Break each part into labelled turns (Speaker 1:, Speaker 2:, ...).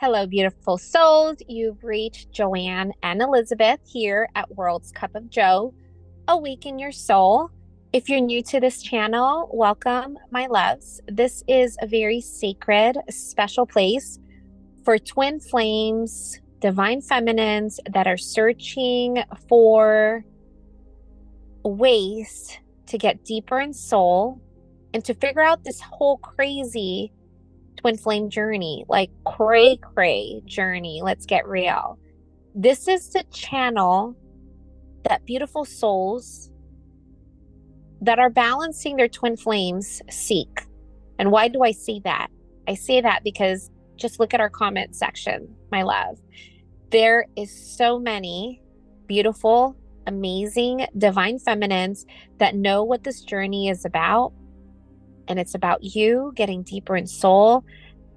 Speaker 1: Hello, beautiful souls. You've reached Joanne and Elizabeth here at World's Cup of Joe. Awaken your soul. If you're new to this channel, welcome, my loves. This is a very sacred, special place for twin flames, divine feminines that are searching for ways to get deeper in soul and to figure out this whole crazy twin flame journey, like cray journey. Let's get real. This is the channel that beautiful souls that are balancing their twin flames seek. And why do I say that? I say that because just look at our comment section, my love. There is so many beautiful, amazing, divine feminines that know what this journey is about. And it's about you getting deeper in soul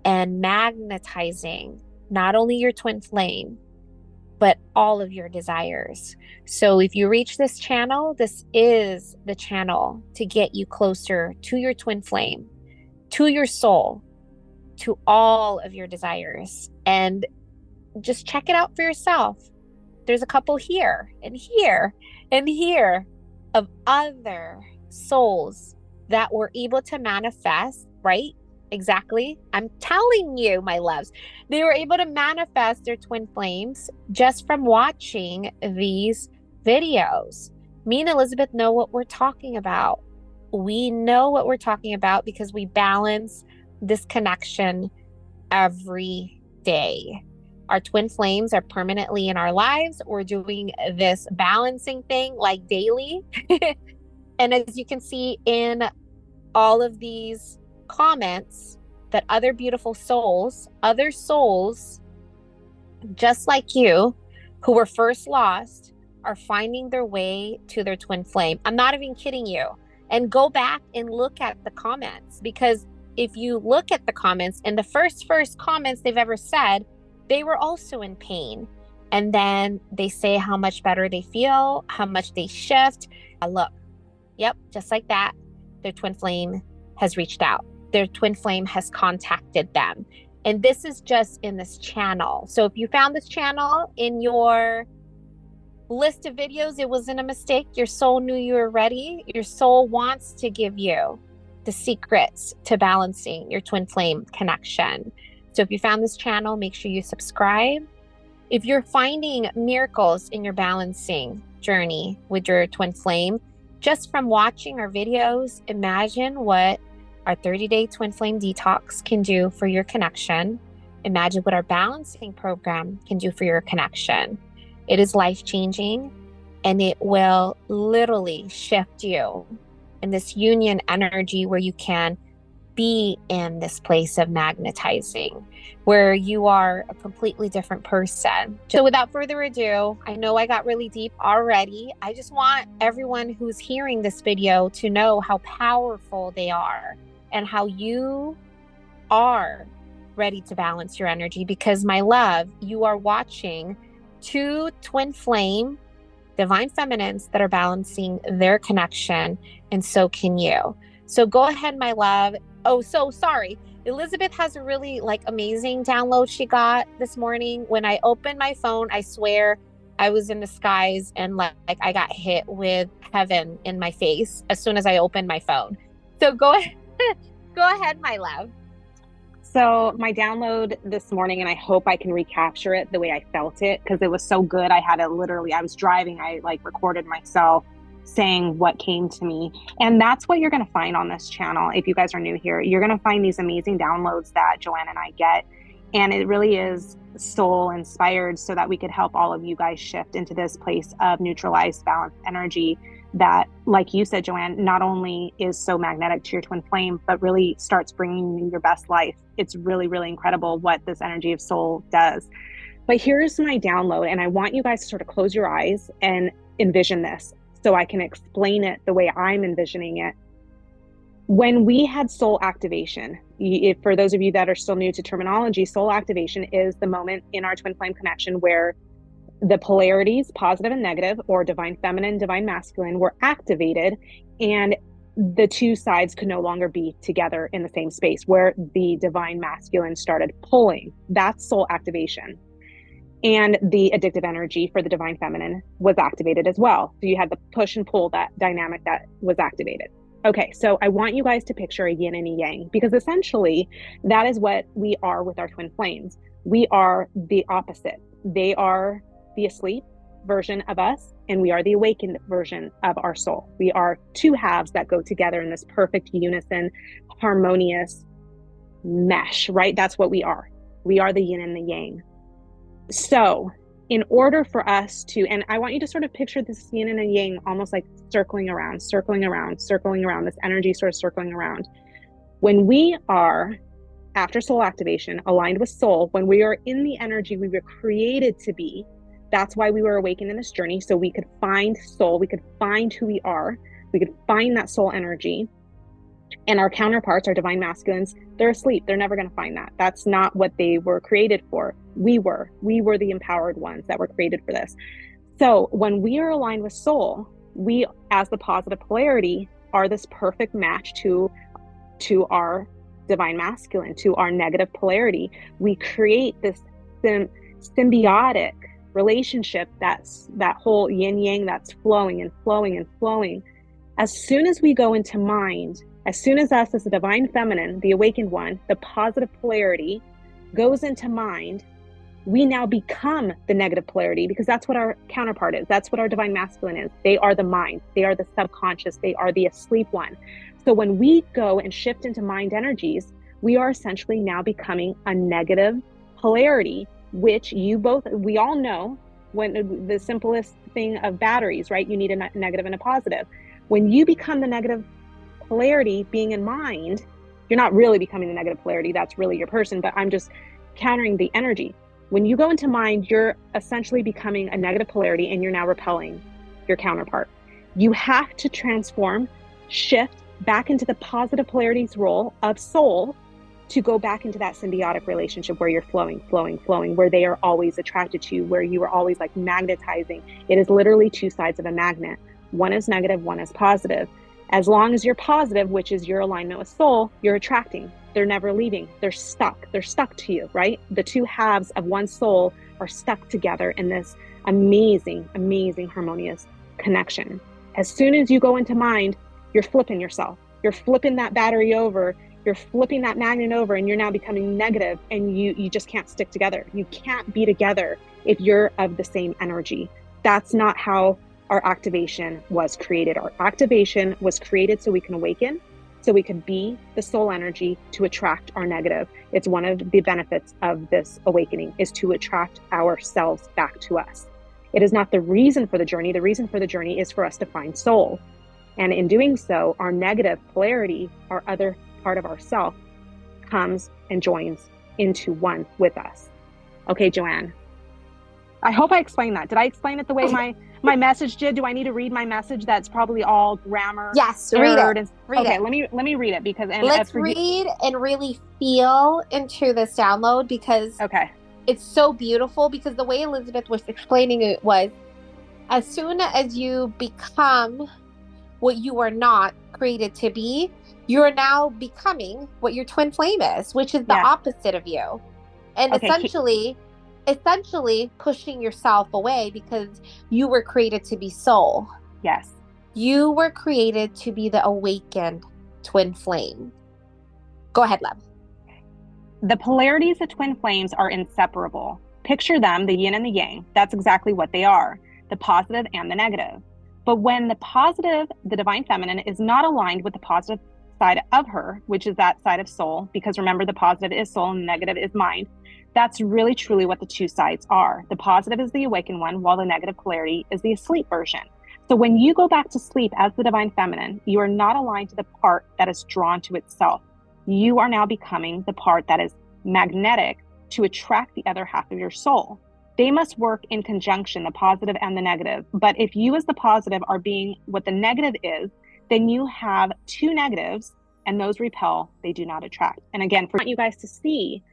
Speaker 1: and magnetizing not only your twin flame, but all of your desires. So if you reach this channel, this is the channel to get you closer to your twin flame, to your soul, to all of your desires. And just check it out for yourself. There's a couple here and here and here of other souls that were able to manifest, right? Exactly. I'm telling you, my loves, they were able to manifest their twin flames just from watching these videos. Me and Elizabeth know what we're talking about. We know what we're talking about because we balance this connection every day. Our twin flames are permanently in our lives. We're doing this balancing thing like daily. And as you can see in all of these comments, that other beautiful souls, other souls just like you who were first lost are finding their way to their twin flame. I'm not even kidding you. And go back and look at the comments, because if you look at the comments and the first comments they've ever said, they were also in pain. And then they say how much better they feel, how much they shift. Look, yep, just like that, their twin flame has reached out. Their twin flame has contacted them. And this is just in this channel. So if you found this channel in your list of videos, it wasn't a mistake. Your soul knew you were ready. Your soul wants to give you the secrets to balancing your twin flame connection. So if you found this channel, make sure you subscribe. If you're finding miracles in your balancing journey with your twin flame, just from watching our videos, imagine what our 30-day twin flame detox can do for your connection. Imagine what our balancing program can do for your connection. It is life-changing, and it will literally shift you in this union energy where you can be in this place of magnetizing, where you are a completely different person. So without further ado, I know I got really deep already. I just want everyone who's hearing this video to know how powerful they are and how you are ready to balance your energy, because my love, you are watching two twin flame divine feminines that are balancing their connection, and so can you. So go ahead, my love. Oh, so sorry. Elizabeth has a really amazing download she got this morning. When I opened my phone, I swear I was in the skies, and I got hit with heaven in my face as soon as I opened my phone. So go ahead, go ahead, my love.
Speaker 2: So my download this morning, and I hope I can recapture it the way I felt it, because it was so good. I had to literally, I was driving, I recorded myself saying what came to me. And that's what you're going to find on this channel. If you guys are new here, you're going to find these amazing downloads that Joanne and I get. And it really is soul inspired, so that we could help all of you guys shift into this place of neutralized, balanced energy that, like you said, Joanne, not only is so magnetic to your twin flame, but really starts bringing you your best life. It's really, really incredible what this energy of soul does. But here's my download, and I want you guys to sort of close your eyes and envision this so I can explain it the way I'm envisioning it. When we had soul activation, for those of you that are still new to terminology, soul activation is the moment in our twin flame connection where the polarities, positive and negative, or divine feminine, divine masculine, were activated, and the two sides could no longer be together in the same space, where the divine masculine started pulling. That's soul activation. And the addictive energy for the divine feminine was activated as well. So you had the push and pull, that dynamic that was activated. Okay, so I want you guys to picture a yin and a yang, because essentially that is what we are with our twin flames. We are the opposite. They are the asleep version of us, and we are the awakened version of our soul. We are two halves that go together in this perfect unison, harmonious mesh, right? That's what we are. We are the yin and the yang. So in order for us to, and I want you to sort of picture this yin and a yang almost like circling around, this energy sort of circling around. When we are, after soul activation, aligned with soul, when we are in the energy we were created to be, that's why we were awakened in this journey, so we could find soul, we could find who we are, we could find that soul energy. And our counterparts, our divine masculines, they're asleep. They're never going to find that. That's not what they were created for. We were the empowered ones that were created for this. So when we are aligned with soul, we, as the positive polarity, are this perfect match to our divine masculine, to our negative polarity. We create this symbiotic relationship, that's that whole yin yang that's flowing and flowing and flowing. As soon as we go into mind, as soon as us as the divine feminine, the awakened one, the positive polarity goes into mind, we now become the negative polarity, because that's what our counterpart is. That's what our divine masculine is. They are the mind. They are the subconscious. They are the asleep one. So when we go and shift into mind energies, we are essentially now becoming a negative polarity, which we all know, when the simplest thing of batteries, right? You need a negative and a positive. When you become the negative polarity, being in mind, you're not really becoming the negative polarity. That's really your person, but I'm just countering the energy. When you go into mind, you're essentially becoming a negative polarity, and you're now repelling your counterpart. You have to transform, shift back into the positive polarity's role of soul, to go back into that symbiotic relationship where you're flowing, where they are always attracted to you, where you are always like magnetizing. It is literally two sides of a magnet. One is negative, one is positive. As long as you're positive, which is your alignment with soul, you're attracting. They're never leaving. They're stuck. They're stuck to you, right? The two halves of one soul are stuck together in this amazing, amazing, harmonious connection. As soon as you go into mind, you're flipping yourself. You're flipping that battery over. You're flipping that magnet over, and you're now becoming negative, and you just can't stick together. You can't be together if you're of the same energy. That's not how our activation was created. Our activation was created so we can awaken, so we could be the soul energy to attract our negative. It's one of the benefits of this awakening, is to attract ourselves back to us. It is not the reason for the journey. The reason for the journey is for us to find soul. And in doing so, our negative polarity, our other part of ourself, comes and joins into one with us. Okay, Joanne. I hope I explained that. Did I explain it the way my message did? Do I need to read my message that's probably all grammar?
Speaker 1: Yes, read it.
Speaker 2: Okay, let me read it, because
Speaker 1: let's read and really feel into this download, because
Speaker 2: okay,
Speaker 1: it's so beautiful. Because the way Elizabeth was explaining it was, as soon as you become what you are not created to be, you are now becoming what your twin flame is, which is the opposite of you. And essentially pushing yourself away, because you were created to be soul.
Speaker 2: Yes.
Speaker 1: You were created to be the awakened twin flame. Go ahead, Lem.
Speaker 2: The polarities of twin flames are inseparable. Picture them, the yin and the yang. That's exactly what they are, the positive and the negative. But when the positive, the divine feminine, is not aligned with the positive side of her, which is that side of soul, because remember, the positive is soul and the negative is mind. That's really truly what the two sides are. The positive is the awakened one, while the negative polarity is the asleep version. So when you go back to sleep as the divine feminine, you are not aligned to the part that is drawn to itself. You are now becoming the part that is magnetic to attract the other half of your soul. They must work in conjunction, the positive and the negative. But if you as the positive are being what the negative is, then you have two negatives, and those repel, they do not attract. And again, I want you guys to see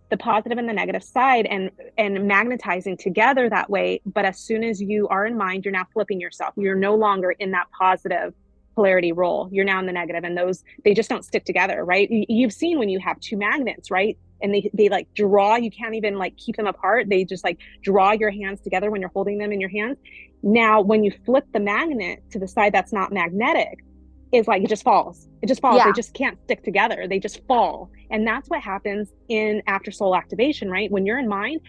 Speaker 2: the positive and the negative side and magnetizing together that way. But as soon as you are in mind, you're now flipping yourself. You're no longer in that positive polarity role. You're now in the negative, and those, they just don't stick together, right? You've seen when you have two magnets, right? And they like draw, you can't even like keep them apart. They just like draw your hands together when you're holding them in your hands. Now, when you flip the magnet to the side that's not magnetic, is like it just falls. It just falls. They
Speaker 1: Yeah.
Speaker 2: just can't stick together. They just fall. And that's what happens in after soul activation, right? When you're in mind,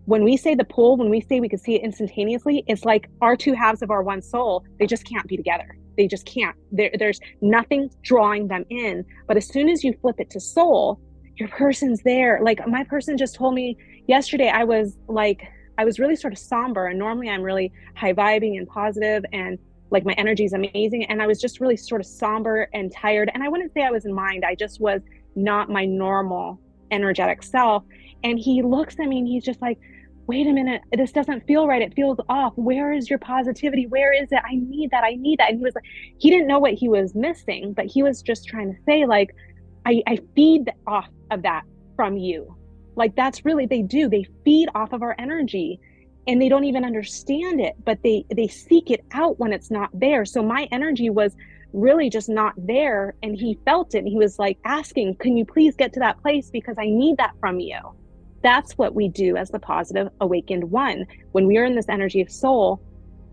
Speaker 2: when we say the pull, when we say we can see it instantaneously, it's like our two halves of our one soul, they just can't be together. They just can't. There's nothing drawing them in. But as soon as you flip it to soul, your person's there. Like my person just told me yesterday, I was really sort of somber. And normally I'm really high vibing and positive and like my energy is amazing. And I was just really sort of somber and tired. And I wouldn't say I was in mind. I just was not my normal energetic self. And he looks at me and he's just like, wait a minute, this doesn't feel right. It feels off. Where is your positivity? Where is it? I need that. I need that. And he was like, he didn't know what he was missing, but he was just trying to say, like, I feed off of that from you. Like, that's really, they do. They feed off of our energy and they don't even understand it, but they seek it out when it's not there. So my energy was really just not there. And he felt it. And he was like asking, can you please get to that place? Because I need that from you. That's what we do as the positive awakened one. When we are in this energy of soul,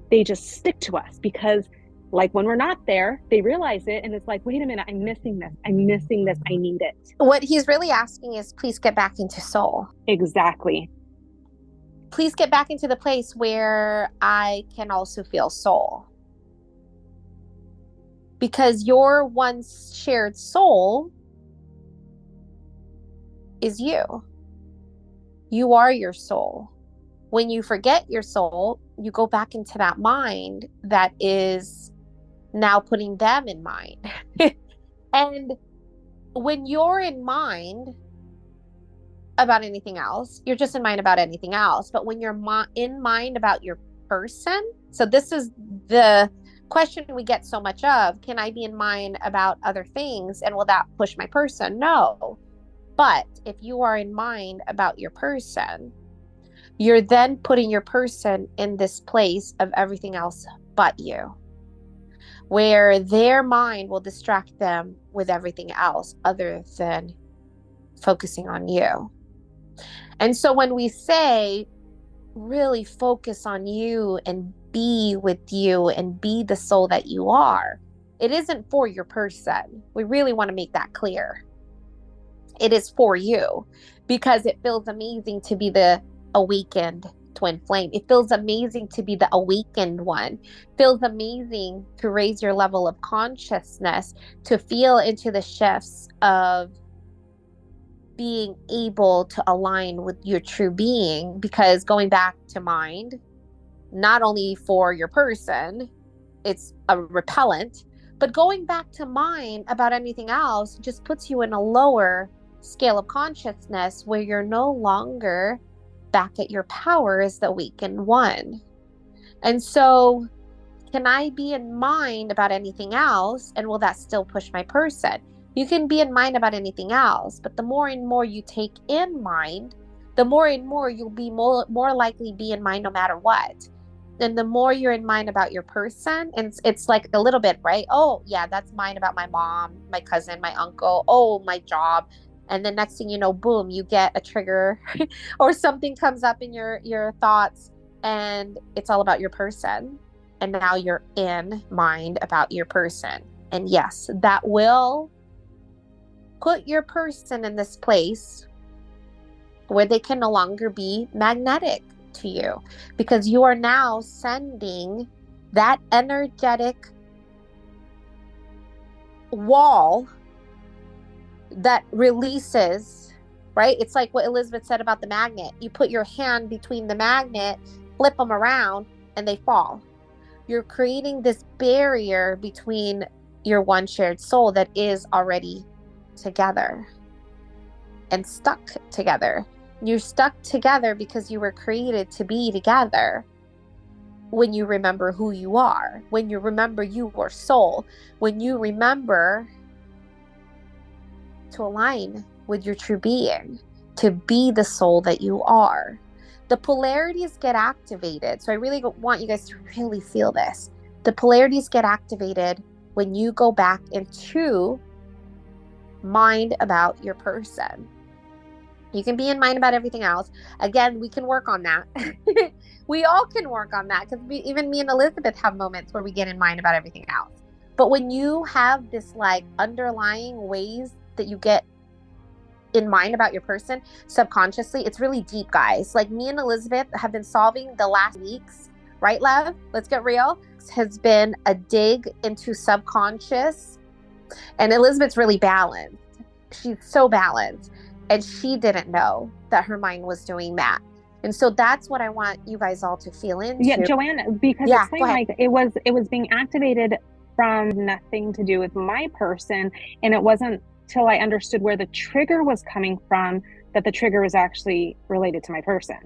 Speaker 2: they just stick to us because, like, when we're not there, they realize it and it's like, wait a minute, I'm missing this. I'm missing this. I need it.
Speaker 1: What he's really asking is, please get back into soul.
Speaker 2: Exactly.
Speaker 1: Please get back into the place where I can also feel soul. Because your one shared soul is you. You are your soul. When you forget your soul, you go back into that mind that is now putting them in mind. And when you're in mind about anything else, you're just in mind about anything else. But when you're in mind about your person, so this is the question we get so much of, can I be in mind about other things and will that push my person? No. But if you are in mind about your person, you're then putting your person in this place of everything else but you, where their mind will distract them with everything else other than focusing on you. And so when we say really focus on you and be with you and be the soul that you are, it isn't for your person. We really want to make that clear. It is for you because it feels amazing to be the awakened twin flame. It feels amazing to be the awakened one. It feels amazing to raise your level of consciousness, to feel into the shifts of being able to align with your true being, because going back to mind, not only for your person, it's a repellent, but going back to mind about anything else just puts you in a lower scale of consciousness where you're no longer back at your power as the awakened one. And so, can I be in mind about anything else and will that still push my person? You can be in mind about anything else, but the more and more you take in mind, the more and more you'll be more likely be in mind no matter what. And the more you're in mind about your person, and it's like a little bit, right? Oh, yeah, that's mine about my mom, my cousin, my uncle, oh, my job. And then next thing you know, boom, you get a trigger or something comes up in your thoughts and it's all about your person. And now you're in mind about your person. And yes, that will put your person in this place where they can no longer be magnetic to you, because you are now sending that energetic wall that releases, right? It's like what Elizabeth said about the magnet. You put your hand between the magnet, flip them around, and they fall. You're creating this barrier between your one shared soul that is already together and stuck together. You're stuck together because you were created to be together. When you remember who you are, when you remember your soul, when you remember to align with your true being, to be the soul that you are, the polarities get activated. So I really want you guys to really feel this. The polarities get activated when you go back into mind about your person. You can be in mind about everything else. Again, we can work on that. We all can work on that, because even me and Elizabeth have moments where we get in mind about everything else. But when you have this like underlying ways that you get in mind about your person subconsciously, it's really deep, guys. Like me and Elizabeth have been solving the last weeks, right, love? Let's get real. Has been a dig into subconscious, and Elizabeth's really balanced. She's so balanced, and she didn't know that her mind was doing that. And so that's what I want you guys all to feel into.
Speaker 2: Yeah, Joanne, because
Speaker 1: Yeah,
Speaker 2: explain, like it was being activated from nothing to do with my person, and it wasn't till I understood where the trigger was coming from that the trigger was actually related to my person.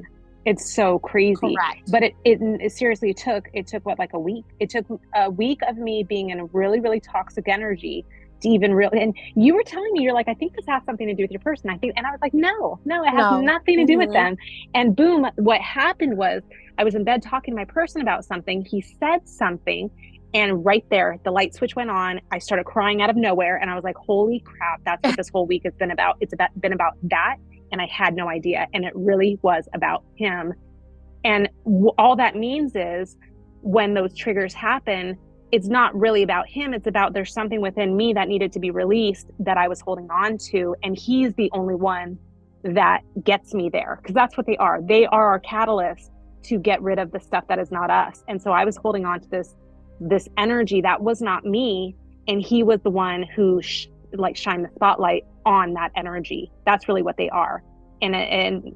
Speaker 2: It's so crazy.
Speaker 1: Correct.
Speaker 2: But it seriously took what, like a week. It took a week of me being in a really, really toxic energy to even really, and you were telling me, you're like, I think this has something to do with your person. I think, and I was like, no, it has nothing to do with them. And boom, what happened was I was in bed talking to my person about something. He said something, and right there, the light switch went on. I started crying out of nowhere, and I was like, holy crap, that's what this whole week has been about. It's been about that, and I had no idea. And it really was about him. And all that means is when those triggers happen, it's not really about him. It's about there's something within me that needed to be released that I was holding on to. And he's the only one that gets me there, because that's what they are. They are our catalyst to get rid of the stuff that is not us. And so I was holding on to this energy that was not me. And he was the one who shined the spotlight on that energy. That's really what they are. And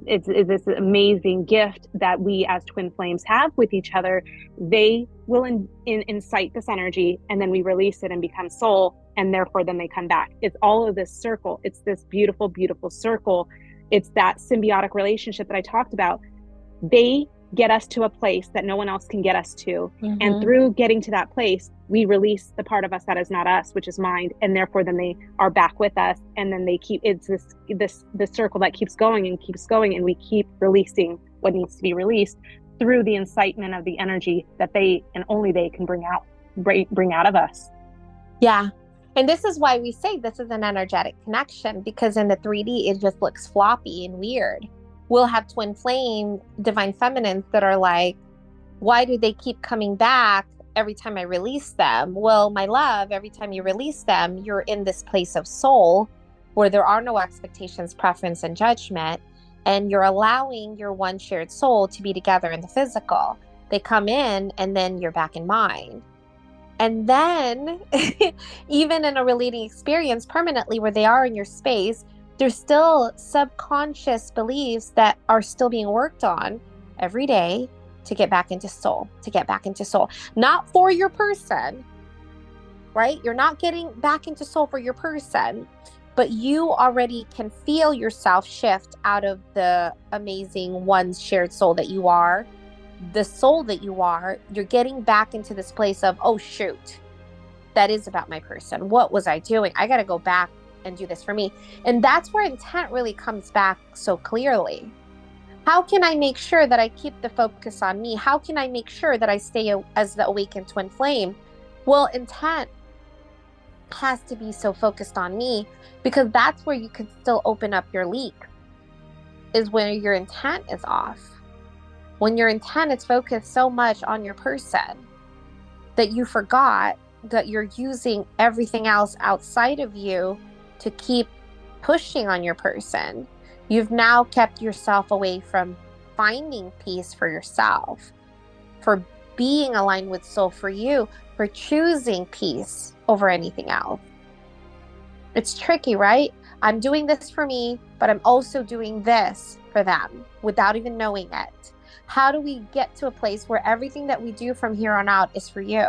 Speaker 2: it's this amazing gift that we as twin flames have with each other. They will incite this energy, and then we release it and become soul, and therefore then they come back. It's all of this circle. It's this beautiful, beautiful circle. It's that symbiotic relationship that I talked about. They get us to a place that no one else can get us to. Mm-hmm. And through getting to that place, we release the part of us that is not us, which is mind, and therefore then they are back with us, and then they keep, it's this circle that keeps going, and we keep releasing what needs to be released through the incitement of the energy that they and only they can bring out of us.
Speaker 1: Yeah. And this is why we say this is an energetic connection, because in the 3D it just looks floppy and weird. We'll have twin flame divine feminines that are like, why do they keep coming back every time I release them? Well, my love, every time you release them, you're in this place of soul where there are no expectations, preference, and judgment. And you're allowing your one shared soul to be together in the physical. They come in, and then you're back in mind. And then even in a relating experience permanently where they are in your space, there's still subconscious beliefs that are still being worked on every day to get back into soul, not for your person, right? You're not getting back into soul for your person, but you already can feel yourself shift out of the amazing one shared soul that you are, the soul that you are. You're getting back into this place of, oh, shoot, that is about my person. What was I doing? I got to go back and do this for me. And that's where intent really comes back so clearly. How can I make sure that I keep the focus on me? How can I make sure that I stay as the awakened twin flame? Well, intent has to be so focused on me, because that's where you can still open up your leak, is when your intent is off. When your intent is focused so much on your person that you forgot that you're using everything else outside of you to keep pushing on your person. You've now kept yourself away from finding peace for yourself, for being aligned with soul for you, for choosing peace over anything else. It's tricky, right? I'm doing this for me, but I'm also doing this for them without even knowing it. How do we get to a place where everything that we do from here on out is for you?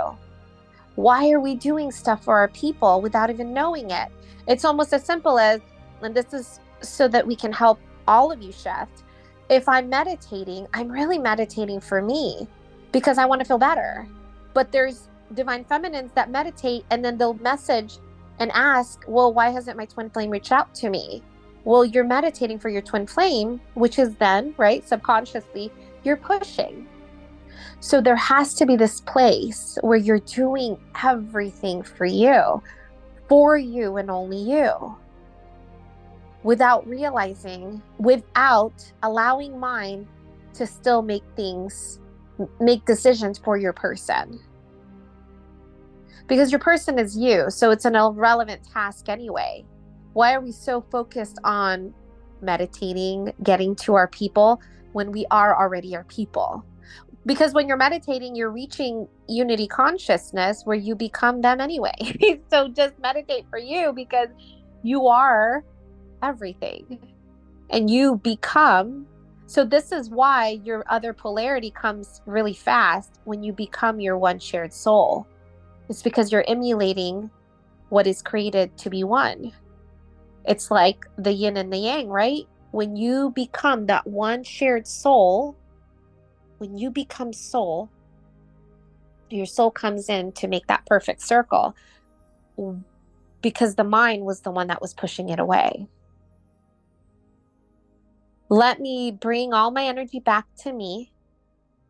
Speaker 1: Why are we doing stuff for our people without even knowing it? It's almost as simple as, and this is so that we can help all of you shift. If I'm meditating, I'm really meditating for me because I want to feel better. But there's divine feminines that meditate and then they'll message and ask, well, why hasn't my twin flame reached out to me? Well, you're meditating for your twin flame, which is then, right, subconsciously, you're pushing. So there has to be this place where you're doing everything for you and only you, without realizing, without allowing mind to still make decisions for your person. Because your person is you, so it's an irrelevant task anyway. Why are we so focused on meditating, getting to our people when we are already our people? Because when you're meditating, you're reaching unity consciousness where you become them anyway. So just meditate for you, because you are everything and you become. So this is why your other polarity comes really fast when you become your one shared soul. It's because you're emulating what is created to be one. It's like the yin and the yang, right? When you become that one shared soul, when you become soul, your soul comes in to make that perfect circle, because the mind was the one that was pushing it away. Let me bring all my energy back to me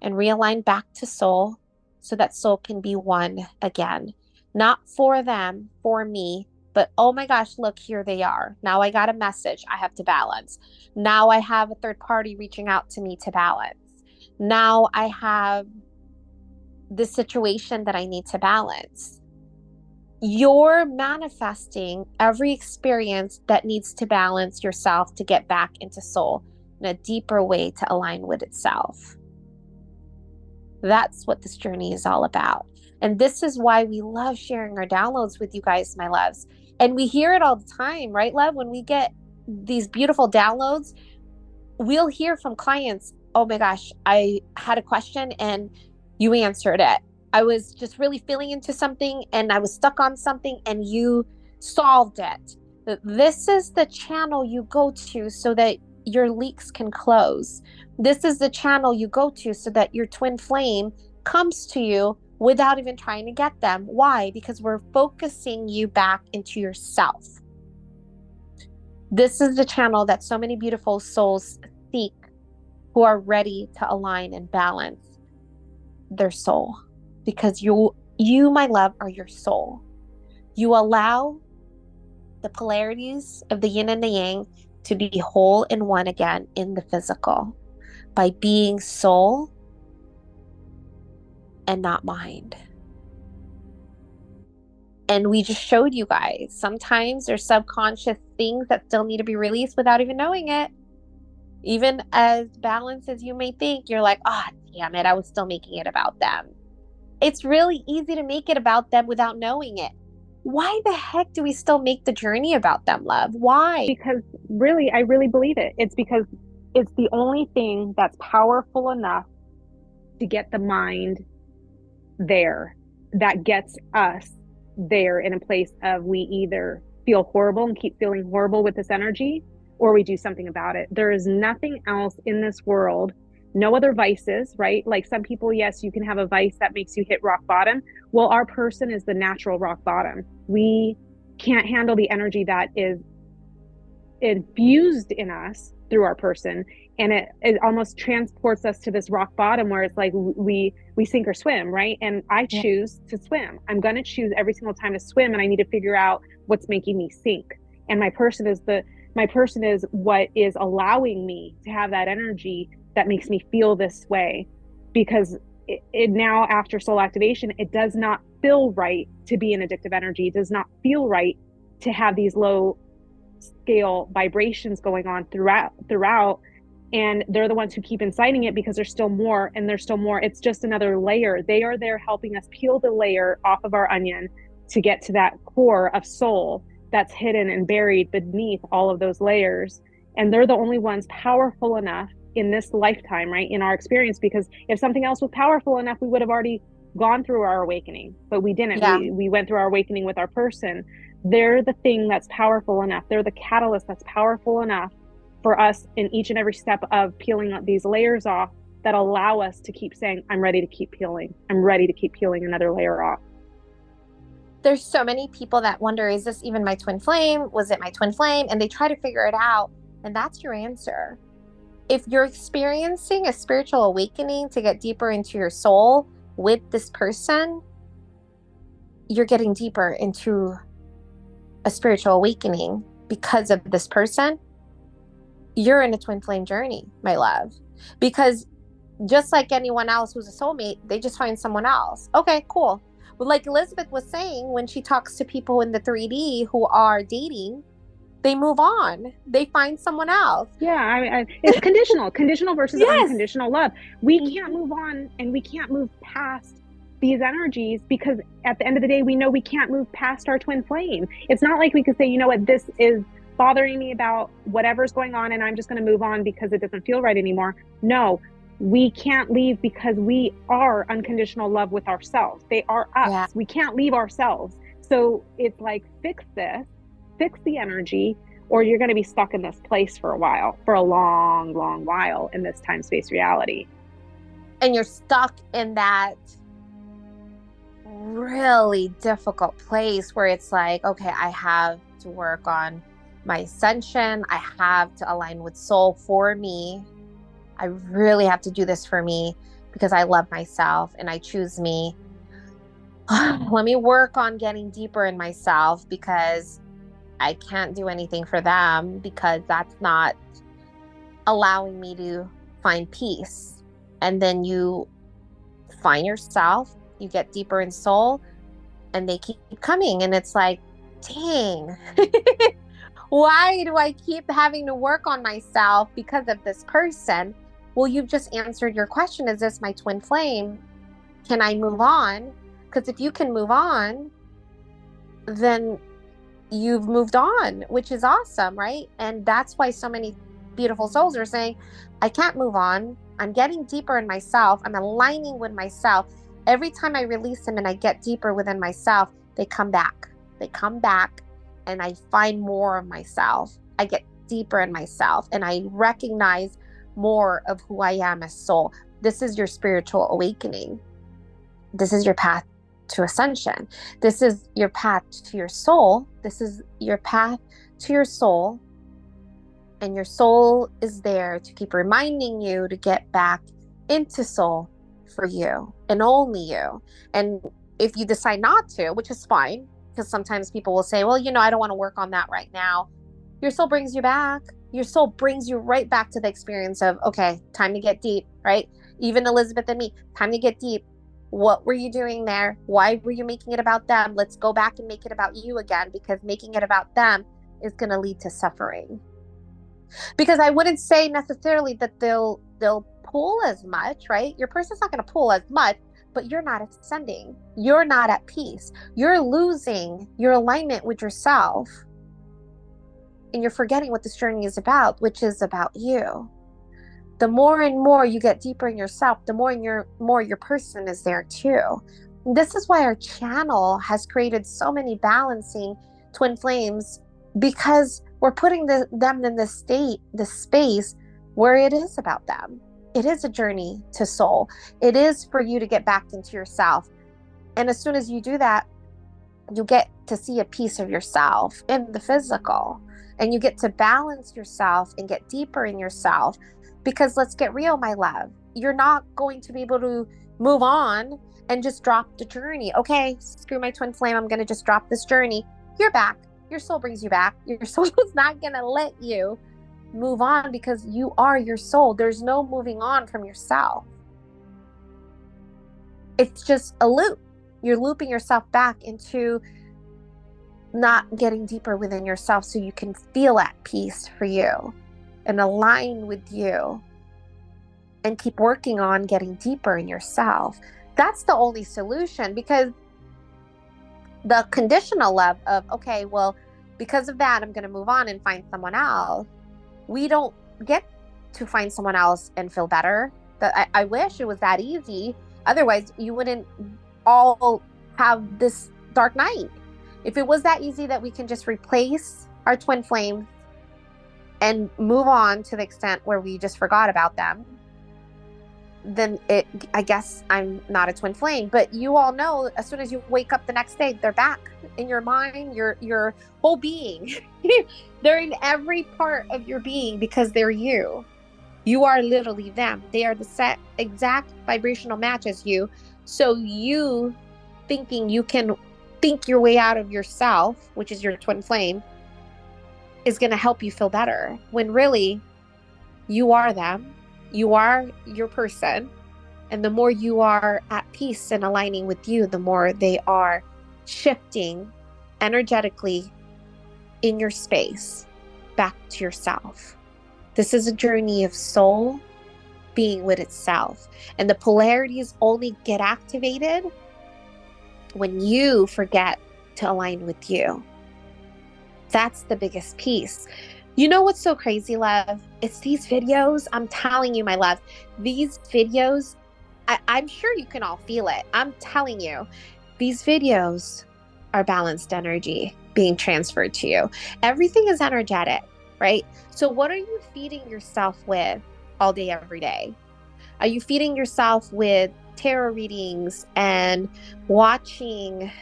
Speaker 1: and realign back to soul, so that soul can be one again. Not for them, for me, but oh my gosh, look, here they are. Now I got a message I have to balance. Now I have a third party reaching out to me to balance. Now I have this situation that I need to balance. You're manifesting every experience that needs to balance yourself to get back into soul in a deeper way to align with itself. That's what this journey is all about. And this is why we love sharing our downloads with you guys, my loves. And we hear it all the time, right, love? When we get these beautiful downloads, we'll hear from clients, oh my gosh, I had a question and you answered it. I was just really feeling into something and I was stuck on something and you solved it. This is the channel you go to so that your leaks can close. This is the channel you go to so that your twin flame comes to you without even trying to get them. Why? Because we're focusing you back into yourself. This is the channel that so many beautiful souls seek, who are ready to align and balance their soul. Because you, my love, are your soul. You allow the polarities of the yin and the yang to be whole and one again in the physical by being soul and not mind. And we just showed you guys, sometimes there's subconscious things that still need to be released without even knowing it. Even as balanced as you may think, you're like, oh, damn it, I was still making it about them. It's really easy to make it about them without knowing it. Why the heck do we still make the journey about them, love? Why?
Speaker 2: Because really, I really believe it. It's because it's the only thing that's powerful enough to get the mind there, that gets us there in a place of, we either feel horrible and keep feeling horrible with this energy, or we do something about it. There is nothing else in this world, no other vices, right? Like some people, yes, you can have a vice that makes you hit rock bottom. Well, our person is the natural rock bottom. We can't handle the energy that is infused in us through our person, and it almost transports us to this rock bottom where it's like we sink or swim, right? And I choose to swim. I'm going to choose every single time to swim, and I need to figure out what's making me sink. And my person is what is allowing me to have that energy that makes me feel this way. Because it now, after soul activation, it does not feel right to be an addictive energy. It does not feel right to have these low scale vibrations going on throughout, and they're the ones who keep inciting it, because there's still more and there's still more. It's just another layer. They are there helping us peel the layer off of our onion to get to that core of soul that's hidden and buried beneath all of those layers. And they're the only ones powerful enough in this lifetime, right, in our experience, because if something else was powerful enough, we would have already gone through our awakening, but we didn't. We went through our awakening with our person. They're the thing that's powerful enough. They're the catalyst that's powerful enough for us in each and every step of peeling these layers off, that allow us to keep saying, I'm ready to keep peeling. I'm ready to keep peeling another layer off.
Speaker 1: There's so many people that wonder, is this even my twin flame? Was it my twin flame? And they try to figure it out. And that's your answer. if you're experiencing a spiritual awakening to get deeper into your soul with this person, you're getting deeper into a spiritual awakening because of this person. You're in a twin flame journey, my love. Because just like anyone else who's a soulmate, they just find someone else. Okay, cool. But like Elizabeth was saying, when she talks to people in the 3D who are dating, they move on. They find someone else.
Speaker 2: Yeah, it's conditional versus
Speaker 1: Yes.
Speaker 2: unconditional love. We can't move on and we can't move past these energies because at the end of the day, we know we can't move past our twin flame. It's not like we could say, you know what, this is bothering me about whatever's going on and I'm just going to move on because it doesn't feel right anymore. No, we can't leave because we are unconditional love with ourselves. They are us.
Speaker 1: Yeah.
Speaker 2: We can't leave ourselves. So it's like, fix this, fix the energy, or you're going to be stuck in this place for a while, for a long, long while in this time space reality.
Speaker 1: And you're stuck in that really difficult place where it's like, okay, I have to work on my ascension. I have to align with soul for me. I really have to do this for me because I love myself and I choose me. Let me work on getting deeper in myself because I can't do anything for them because that's not allowing me to find peace. And then you find yourself, you get deeper in soul, and they keep coming. And it's like, dang, why do I keep having to work on myself because of this person? Well, you've just answered your question. Is this my twin flame? Can I move on? Because if you can move on, then you've moved on, which is awesome, right? And that's why so many beautiful souls are saying, I can't move on. I'm getting deeper in myself. I'm aligning with myself. Every time I release them and I get deeper within myself, they come back. They come back and I find more of myself. I get deeper in myself and I recognize more of who I am as soul. This is your spiritual awakening. This is your path to ascension. This is your path to your soul. This is your path to your soul. And your soul is there to keep reminding you to get back into soul for you and only you. And if you decide not to, which is fine, because sometimes people will say, well, I don't want to work on that right now. Your soul brings you back. Your soul brings you right back to the experience of, okay, time to get deep, right? Even Elizabeth and me, time to get deep. What were you doing there? Why were you making it about them? Let's go back and make it about you again, because making it about them is going to lead to suffering. Because I wouldn't say necessarily that they'll pull as much, right? Your person's not going to pull as much, but you're not ascending. You're not at peace. You're losing your alignment with yourself. And you're forgetting what this journey is about, which is about you. The more and more you get deeper in yourself, the more your person is there too. And this is why our channel has created so many balancing twin flames, because we're putting them in this space where it is about them. It is a journey to soul. It is for you to get back into yourself. And as soon as you do that, you get to see a piece of yourself in the physical. And you get to balance yourself and get deeper in yourself. Because let's get real, my love. You're not going to be able to move on and just drop the journey. Okay, screw my twin flame. I'm going to just drop this journey. You're back. Your soul brings you back. Your soul is not going to let you move on because you are your soul. There's no moving on from yourself. It's just a loop. You're looping yourself back into not getting deeper within yourself so you can feel at peace for you and align with you and keep working on getting deeper in yourself. That's the only solution, because the conditional love of, okay, well, because of that, I'm going to move on and find someone else. We don't get to find someone else and feel better. I wish it was that easy. Otherwise, you wouldn't all have this dark night. If it was that easy that we can just replace our twin flames and move on to the extent where we just forgot about them, then I guess I'm not a twin flame. But you all know, as soon as you wake up the next day, they're back in your mind, your whole being. They're in every part of your being because they're you. You are literally them. They are the exact vibrational match as you. So you thinking you can think your way out of yourself, which is your twin flame, is going to help you feel better when really you are them. You are your person. And the more you are at peace and aligning with you, the more they are shifting energetically in your space back to yourself. This is a journey of soul being with itself. And the polarities only get activated when you forget to align with you. That's the biggest piece. You know what's so crazy, love? It's these videos. I'm telling you, my love, these videos, I'm sure you can all feel it. I'm telling you, these videos are balanced energy being transferred to you. Everything is energetic, right? So what are you feeding yourself with all day, every day? Are you feeding yourself with tarot readings and watching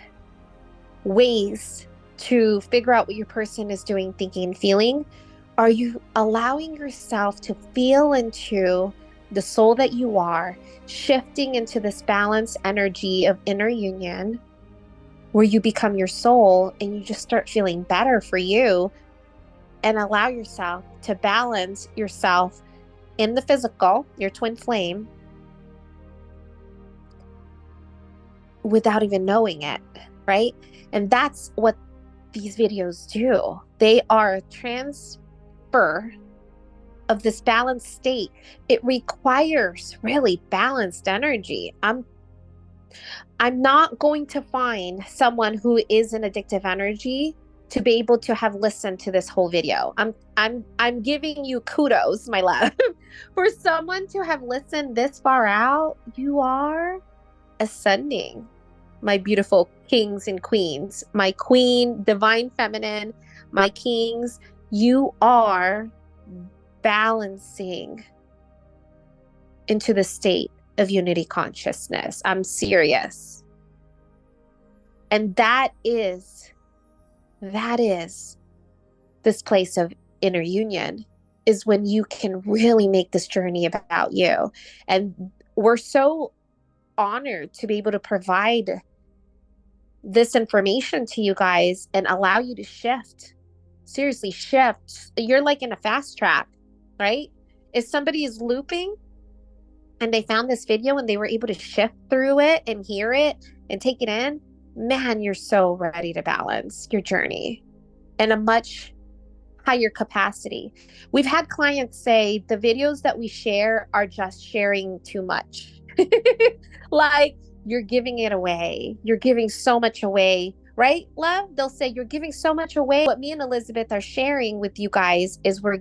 Speaker 1: ways to figure out what your person is doing, thinking, and feeling? Are you allowing yourself to feel into the soul that you are, shifting into this balanced energy of inner union, where you become your soul and you just start feeling better for you, and allow yourself to balance yourself in the physical, your twin flame, without even knowing it, right? And that's what these videos do. They are a transfer of this balanced state. It requires really balanced energy. I'm not going to find someone who is in addictive energy to be able to have listened to this whole video. I'm giving you kudos, my love. For someone to have listened this far out, you are ascending, my beautiful kings and queens, my queen, divine feminine, my kings. You are balancing into the state of unity consciousness. I'm serious. And that is this place of inner union, is when you can really make this journey about you. And we're so honored to be able to provide this information to you guys and allow you to shift. Seriously, shift. You're like in a fast track, right? If somebody is looping and they found this video and they were able to shift through it and hear it and take it in, man, you're so ready to balance your journey in a much higher capacity. We've had clients say the videos that we share are just sharing too much. Like, you're giving it away. You're giving so much away, right, love? They'll say, you're giving so much away. What me and Elizabeth are sharing with you guys is we're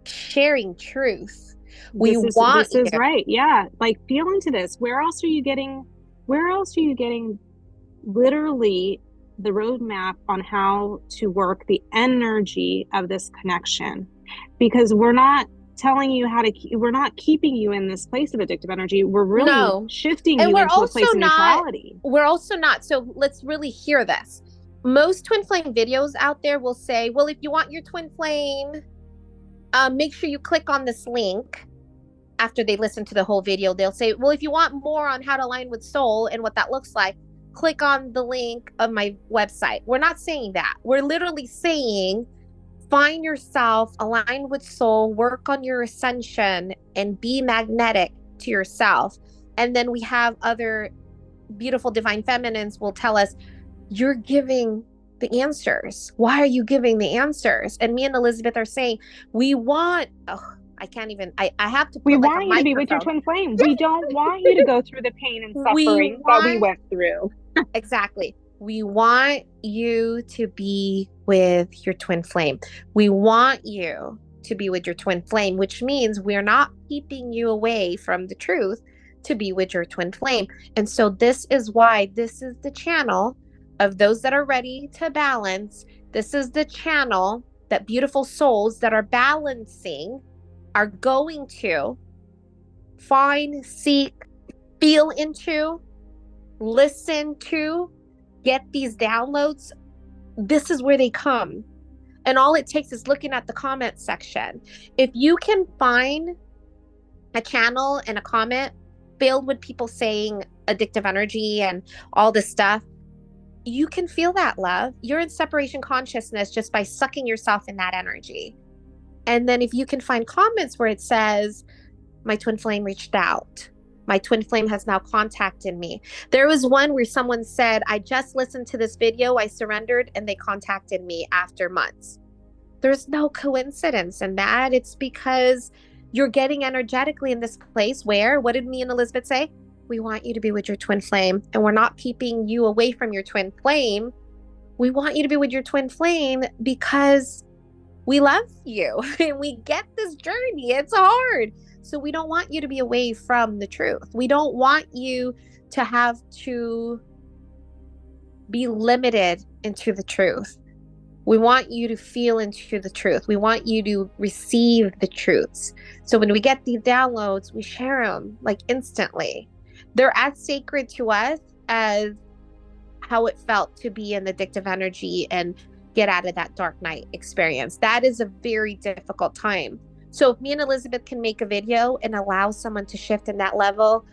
Speaker 1: sharing truth.
Speaker 2: This is right. Yeah. Like, feel into this. Where else are you getting literally the roadmap on how to work the energy of this connection? Because we're not telling you how to, we're not keeping you in this place of addictive energy. We're really shifting you into a place of neutrality.
Speaker 1: We're also not. So let's really hear this. Most twin flame videos out there will say, well, if you want your twin flame, make sure you click on this link. After they listen to the whole video, they'll say, well, if you want more on how to align with soul and what that looks like, click on the link of my website. We're not saying that. We're literally saying, find yourself, align with soul, work on your ascension, and be magnetic to yourself. And then we have other beautiful divine feminines will tell us, you're giving the answers. Why are you giving the answers? And me and Elizabeth are saying, we want, I can't even, I have to put
Speaker 2: we
Speaker 1: like
Speaker 2: want you to be with your twin flame. We don't want you to go through the pain and suffering that we went through.
Speaker 1: Exactly. We want you to be with your twin flame. We want you to be with your twin flame, which means we're not keeping you away from the truth to be with your twin flame. And so this is why this is the channel of those that are ready to balance. This is the channel that beautiful souls that are balancing are going to find, seek, feel into, listen to, get these downloads. This is where they come. And all it takes is looking at the comment section. If you can find a channel and a comment filled with people saying addictive energy and all this stuff, you can feel that, love. You're in separation consciousness just by sucking yourself in that energy. And then if you can find comments where it says, my twin flame reached out, my twin flame has now contacted me. There was one where someone said, I just listened to this video, I surrendered, and they contacted me after months. There's no coincidence in that. It's because you're getting energetically in this place where, what did me and Elizabeth say? We want you to be with your twin flame, and we're not keeping you away from your twin flame. We want you to be with your twin flame because we love you and we get this journey. It's hard. So we don't want you to be away from the truth. We don't want you to have to be limited into the truth. We want you to feel into the truth. We want you to receive the truths. So when we get these downloads, we share them like instantly. They're as sacred to us as how it felt to be in the addictive energy and get out of that dark night experience. That is a very difficult time. So if me and Elizabeth can make a video and allow someone to shift in that level,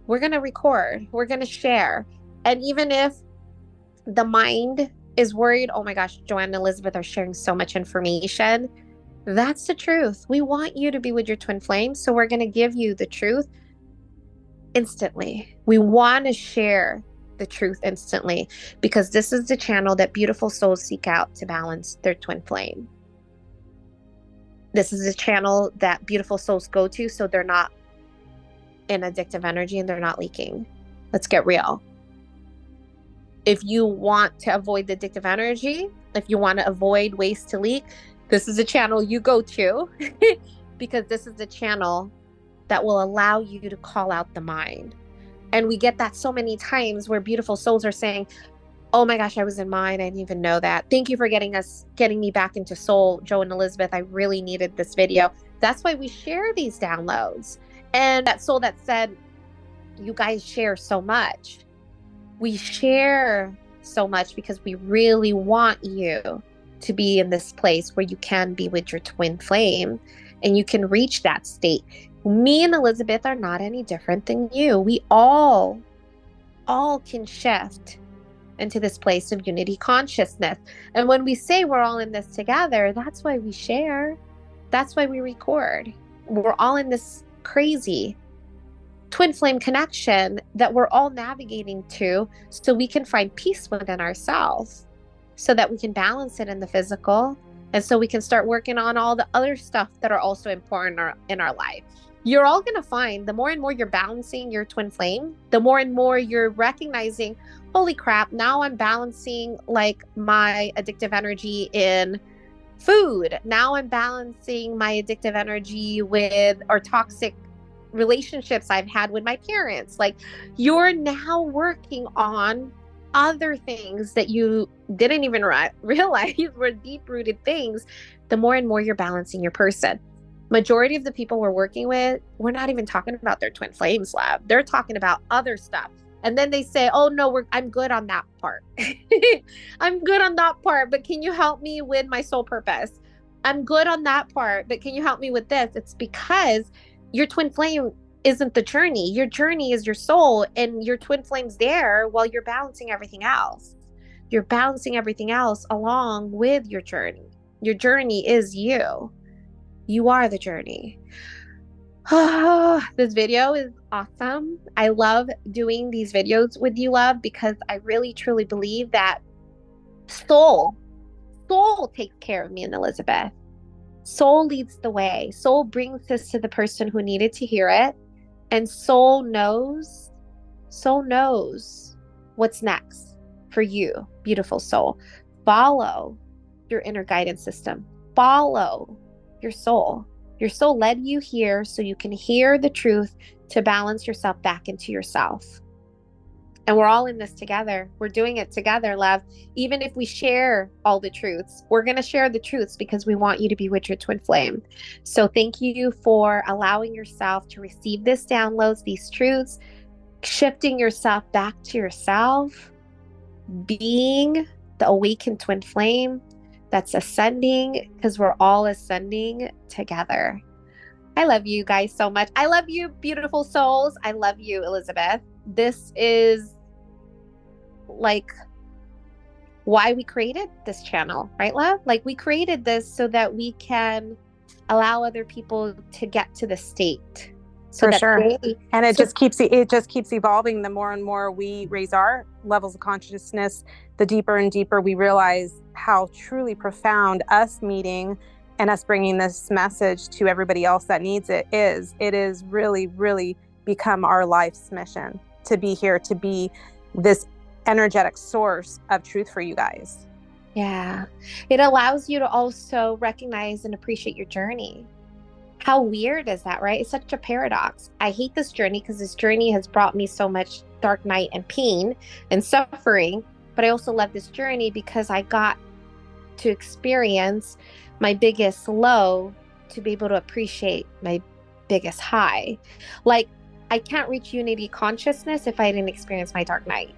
Speaker 1: we're going to record, we're going to share. And even if the mind is worried, oh my gosh, Joanne and Elizabeth are sharing so much information, that's the truth. We want you to be with your twin flame, so we're going to give you the truth instantly. We want to share the truth instantly because this is the channel that beautiful souls seek out to balance their twin flame. This is the channel that beautiful souls go to so they're not in addictive energy and they're not leaking. Let's get real. If you want to avoid the addictive energy, if you want to avoid waste to leak, this is a channel you go to because this is the channel that will allow you to call out the mind. And we get that so many times where beautiful souls are saying, oh my gosh, I was in mine. I didn't even know that. Thank you for getting me back into soul, Joe and Elizabeth. I really needed this video. That's why we share these downloads. And that soul that said, you guys share so much. We share so much because we really want you to be in this place where you can be with your twin flame and you can reach that state. Me and Elizabeth are not any different than you. We all can shift into this place of unity consciousness. And when we say we're all in this together, that's why we share. That's why we record. We're all in this crazy twin flame connection that we're all navigating to so we can find peace within ourselves, so that we can balance it in the physical, and so we can start working on all the other stuff that are also important in our life. You're all going to find the more and more you're balancing your twin flame, the more and more you're recognizing, holy crap, now I'm balancing like my addictive energy in food. Now I'm balancing my addictive energy with or toxic relationships I've had with my parents. Like, you're now working on other things that you didn't even realize were deep-rooted things. The more and more you're balancing your person. Majority of the people we're working with, we're not even talking about their twin flames, lab. They're talking about other stuff. And then they say, oh no, I'm good on that part. I'm good on that part, but can you help me with my soul purpose? I'm good on that part, but can you help me with this? It's because your twin flame isn't the journey. Your journey is your soul, and your twin flame's there while you're balancing everything else. You're balancing everything else along with your journey. Your journey is you. You are the journey. This video is awesome. I love doing these videos with you, love, because I really truly believe that soul takes care of me and Elizabeth. Soul leads the way. Soul brings this to the person who needed to hear it. And soul knows what's next for you, beautiful soul. Follow your inner guidance system. Follow your soul. Your soul led you here so you can hear the truth to balance yourself back into yourself. And we're all in this together. We're doing it together, love. Even if we share all the truths, we're going to share the truths because we want you to be with your twin flame. So thank you for allowing yourself to receive this downloads, these truths, shifting yourself back to yourself, being the awakened twin flame that's ascending, because we're all ascending together. I love you guys so much. I love you, beautiful souls. I love you, Elizabeth. This is like why we created this channel, right, love? Like we created this so that we can allow other people to get to the state so
Speaker 2: For
Speaker 1: that
Speaker 2: sure.
Speaker 1: they
Speaker 2: And
Speaker 1: so
Speaker 2: it just keeps evolving. The more and more we raise our levels of consciousness, the deeper and deeper we realize how truly profound us meeting and us bringing this message to everybody else that needs it is. It is really, really become our life's mission to be here, to be this energetic source of truth for you guys.
Speaker 1: yeah. It allows you to also recognize and appreciate your journey. How weird is that, right? It's such a paradox. I hate this journey because this journey has brought me so much dark night and pain and suffering. But I also love this journey because I got to experience my biggest low to be able to appreciate my biggest high. Like, I can't reach unity consciousness if I didn't experience my dark night.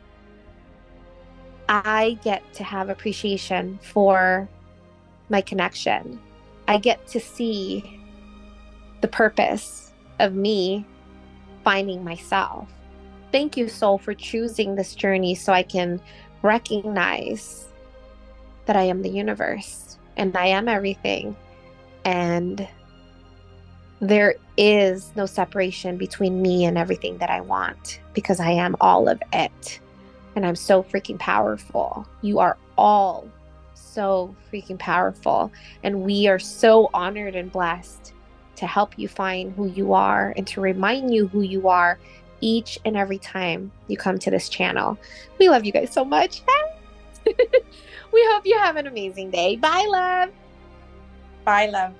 Speaker 1: I get to have appreciation for my connection. I get to see the purpose of me finding myself. Thank you, soul, for choosing this journey so I can recognize that I am the universe and I am everything. And there is no separation between me and everything that I want because I am all of it. And I'm so freaking powerful. You are all so freaking powerful. And we are so honored and blessed to help you find who you are and to remind you who you are each and every time you come to this channel. We love you guys so much. We hope you have an amazing day. Bye, love.
Speaker 2: Bye, love.